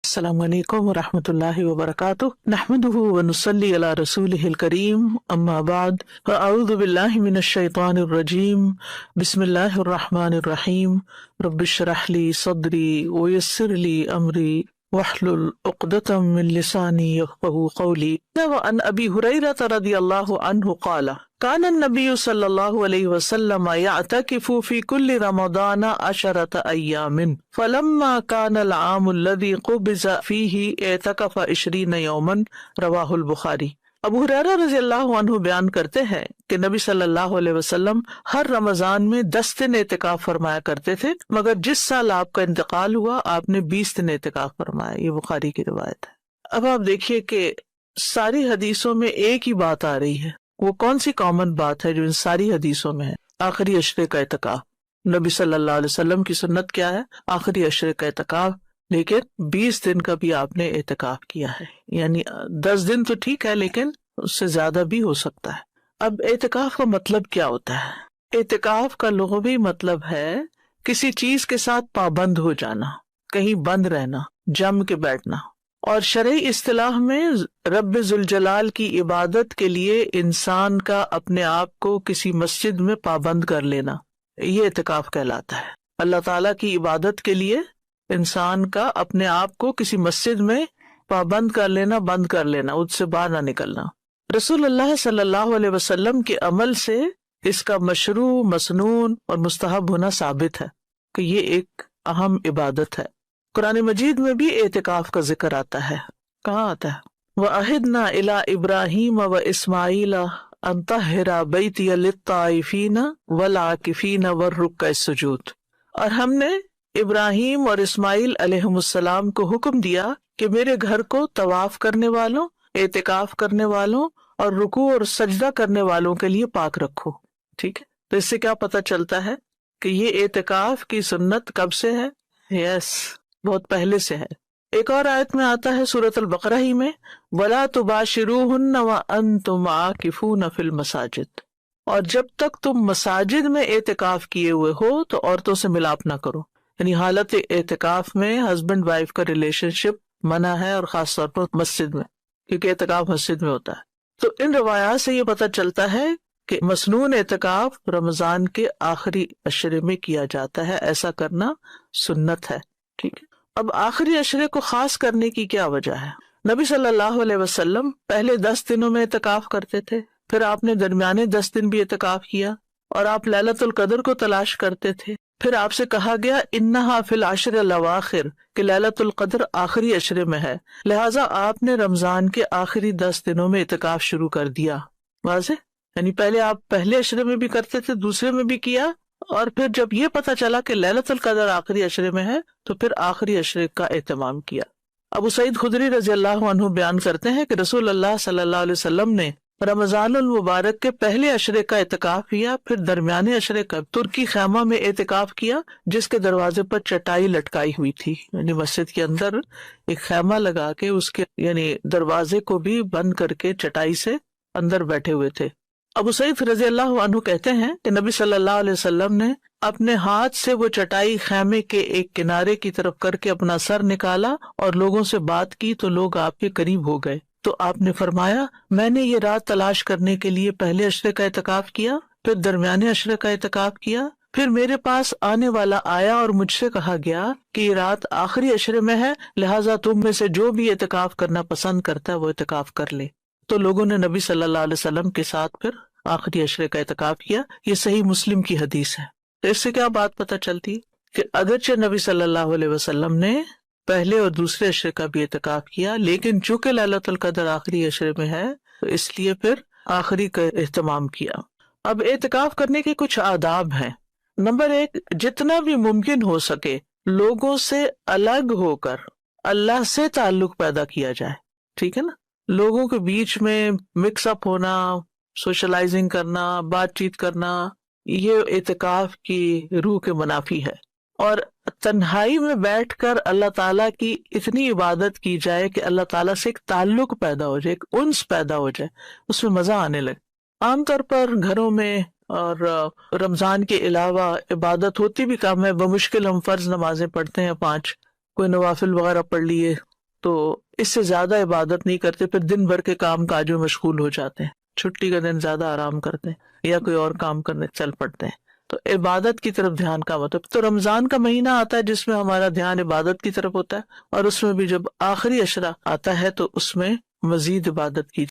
السلام علیکم ورحمۃ اللہ وبرکاتہ نحمده ونصلی علی رسولہ الکریم اما بعد فاعوذ باللہ من الشیطان الرجیم بسم اللہ الرحمن الرحیم رب اشرح لی صدری ویسر لی امری واحلل عقدۃ من لسانی یفقهوا قولی وعن ابی ہریرہ رضی اللہ عنہ قال كان النبي صلی اللہ علیہ وسلم يعتكف في كل رمضان 10 أيام فلما كان العام الذي قبض فيه اعتكف 20 يوما رواہ البخاری۔ ابو ہریرہ رضی اللہ عنہ بیان کرتے ہیں کہ نبی صلی اللہ علیہ وسلم ہر رمضان میں 10 دن اعتکاف فرمایا کرتے تھے، مگر جس سال آپ کا انتقال ہوا آپ نے 20 دن اعتکاف فرمایا۔ یہ بخاری کی روایت ہے۔ اب آپ دیکھیے کہ ساری حدیثوں میں ایک ہی بات آ رہی ہے، وہ کون سی کامن بات ہے جو ان ساری حدیثوں میں ہے؟ آخری عشرے کا اعتکاف۔ نبی صلی اللہ علیہ وسلم کی سنت کیا ہے؟ آخری عشرے کا اعتکاف، لیکن 20 دن کا بھی آپ نے اعتکاف کیا ہے، یعنی 10 دن تو ٹھیک ہے لیکن اس سے زیادہ بھی ہو سکتا ہے۔ اب اعتکاف کا مطلب کیا ہوتا ہے؟ اعتکاف کا لغوی مطلب ہے کسی چیز کے ساتھ پابند ہو جانا، کہیں بند رہنا، جم کے بیٹھنا، اور شرعی اصطلاح میں رب ذوالجلال کی عبادت کے لیے انسان کا اپنے آپ کو کسی مسجد میں پابند کر لینا، یہ اعتکاف کہلاتا ہے۔ اللہ تعالیٰ کی عبادت کے لیے انسان کا اپنے آپ کو کسی مسجد میں پابند کر لینا، بند کر لینا، اس سے باہر نہ نکلنا۔ رسول اللہ صلی اللہ علیہ وسلم کے عمل سے اس کا مشروع، مسنون اور مستحب ہونا ثابت ہے کہ یہ ایک اہم عبادت ہے۔ قرآن مجید میں بھی اعتکاف کا ذکر آتا ہے۔ کہاں آتا ہے؟ وَعَهِدْنَا إِلَىٰ إِبْرَاهِيمَ وَإِسْمَاعِيلَ أَن طَهِّرَ بَيْتِيَ لِلطَّائِفِينَ وَالْعَاكِفِينَ وَالرُّكَّعِ السُّجُودِ، اور ہم نے ابراہیم اور اسماعیل علیہم السلام کو حکم دیا کہ میرے گھر کو طواف کرنے والوں، اعتکاف کرنے والوں اور رکوع اور سجدہ کرنے والوں کے لیے پاک رکھو۔ ٹھیک ہے، تو اس سے کیا پتہ چلتا ہے کہ یہ اعتکاف کی سنت کب سے ہے؟ بہت پہلے سے ہے۔ ایک اور آیت میں آتا ہے سورۃ البقرہ ہی میں، وَلَا تُبَاشِرُوهُنَّ وَأَنتُمْ عَاكِفُونَ فِي الْمَسَاجِدِ، اور جب تک تم مساجد میں اعتکاف کیے ہوئے ہو تو عورتوں سے ملاپ نہ کرو، یعنی حالت اعتکاف میں ہسبینڈ وائف کا ریلیشن شپ منع ہے، اور خاص طور پر مسجد میں، کیونکہ اعتکاف مسجد میں ہوتا ہے۔ تو ان روایات سے یہ پتہ چلتا ہے کہ مسنون اعتکاف رمضان کے آخری عشرے میں کیا جاتا ہے، ایسا کرنا سنت ہے۔ ٹھیک ہے، اب آخری عشرے کو خاص کرنے کی کیا وجہ ہے؟ نبی صلی اللہ علیہ وسلم پہلے 10 دنوں میں اعتکاف کرتے تھے، پھر آپ نے درمیانے 10 دن بھی اعتکاف کیا، اور آپ لیلۃ القدر کو تلاش کرتے تھے۔ پھر آپ سے کہا گیا انہا فی العشر الاواخر، کہ لیلۃ القدر آخری عشرے میں ہے، لہٰذا آپ نے رمضان کے آخری 10 دنوں میں اعتکاف شروع کر دیا۔ واضح؟ یعنی پہلے آپ پہلے عشرے میں بھی کرتے تھے، دوسرے میں بھی کیا، اور پھر جب یہ پتہ چلا کہ لیلۃ القدر آخری عشرے میں ہے تو پھر آخری عشرے کا اہتمام کیا۔ ابو سعید خدری رضی اللہ عنہ بیان کرتے ہیں کہ رسول اللہ صلی اللہ علیہ وسلم نے رمضان المبارک کے پہلے عشرے کا اعتکاف کیا، پھر درمیانے عشرے کا ترکی خیمہ میں اعتکاف کیا، جس کے دروازے پر چٹائی لٹکائی ہوئی تھی، یعنی مسجد کے اندر ایک خیمہ لگا کے اس کے یعنی دروازے کو بھی بند کر کے چٹائی سے اندر بیٹھے ہوئے تھے۔ ابو سعید رضی اللہ عنہ کہتے ہیں کہ نبی صلی اللہ علیہ وسلم نے اپنے ہاتھ سے وہ چٹائی خیمے کے ایک کنارے کی طرف کر کے اپنا سر نکالا اور لوگوں سے بات کی تو لوگ آپ کے قریب ہو گئے، تو آپ نے فرمایا میں نے یہ رات تلاش کرنے کے لیے پہلے عشرے کا اعتکاف کیا، پھر درمیانے عشرے کا اعتکاف کیا، پھر میرے پاس آنے والا آیا اور مجھ سے کہا گیا کہ یہ رات آخری عشرے میں ہے، لہٰذا تم میں سے جو بھی اعتکاف کرنا پسند کرتا ہے وہ اعتکاف کر لے۔ تو لوگوں نے نبی صلی اللہ علیہ وسلم کے ساتھ پھر آخری عشرے کا اعتکاف کیا۔ یہ صحیح مسلم کی حدیث ہے۔ تو اس سے کیا بات پتہ چلتی کہ اگرچہ نبی صلی اللہ علیہ وسلم نے پہلے اور دوسرے عشرے کا بھی اعتکاف کیا، لیکن چونکہ لیلۃ القدر آخری عشرے میں ہے تو اس لیے پھر آخری کا اہتمام کیا۔ اب اعتکاف کرنے کے کچھ آداب ہیں۔ نمبر 1، جتنا بھی ممکن ہو سکے لوگوں سے الگ ہو کر اللہ سے تعلق پیدا کیا جائے۔ ٹھیک ہے نا، لوگوں کے بیچ میں مکس اپ ہونا، سوشلائزنگ کرنا، بات چیت کرنا، یہ اعتکاف کی روح کے منافی ہے۔ اور تنہائی میں بیٹھ کر اللہ تعالیٰ کی اتنی عبادت کی جائے کہ اللہ تعالیٰ سے ایک تعلق پیدا ہو جائے، ایک انس پیدا ہو جائے، اس میں مزہ آنے لگے۔ عام طور پر گھروں میں اور رمضان کے علاوہ عبادت ہوتی بھی کم ہے، بمشکل ہم فرض نمازیں پڑھتے ہیں 5، کوئی نوافل وغیرہ پڑھ لیے، تو اس سے زیادہ عبادت نہیں کرتے، پھر دن بھر کے کام کاج میں مشغول ہو جاتے ہیں، چھٹی کا دن زیادہ آرام کرتے ہیں یا کوئی اور کام کرنے چل پڑتے ہیں۔ تو عبادت کی طرف دھیان کا مطلب، تو رمضان کا مہینہ آتا ہے جس میں ہمارا دھیان عبادت کی طرف ہوتا ہے، اور اس میں بھی جب آخری عشرہ آتا ہے تو اس میں مزید عبادت کی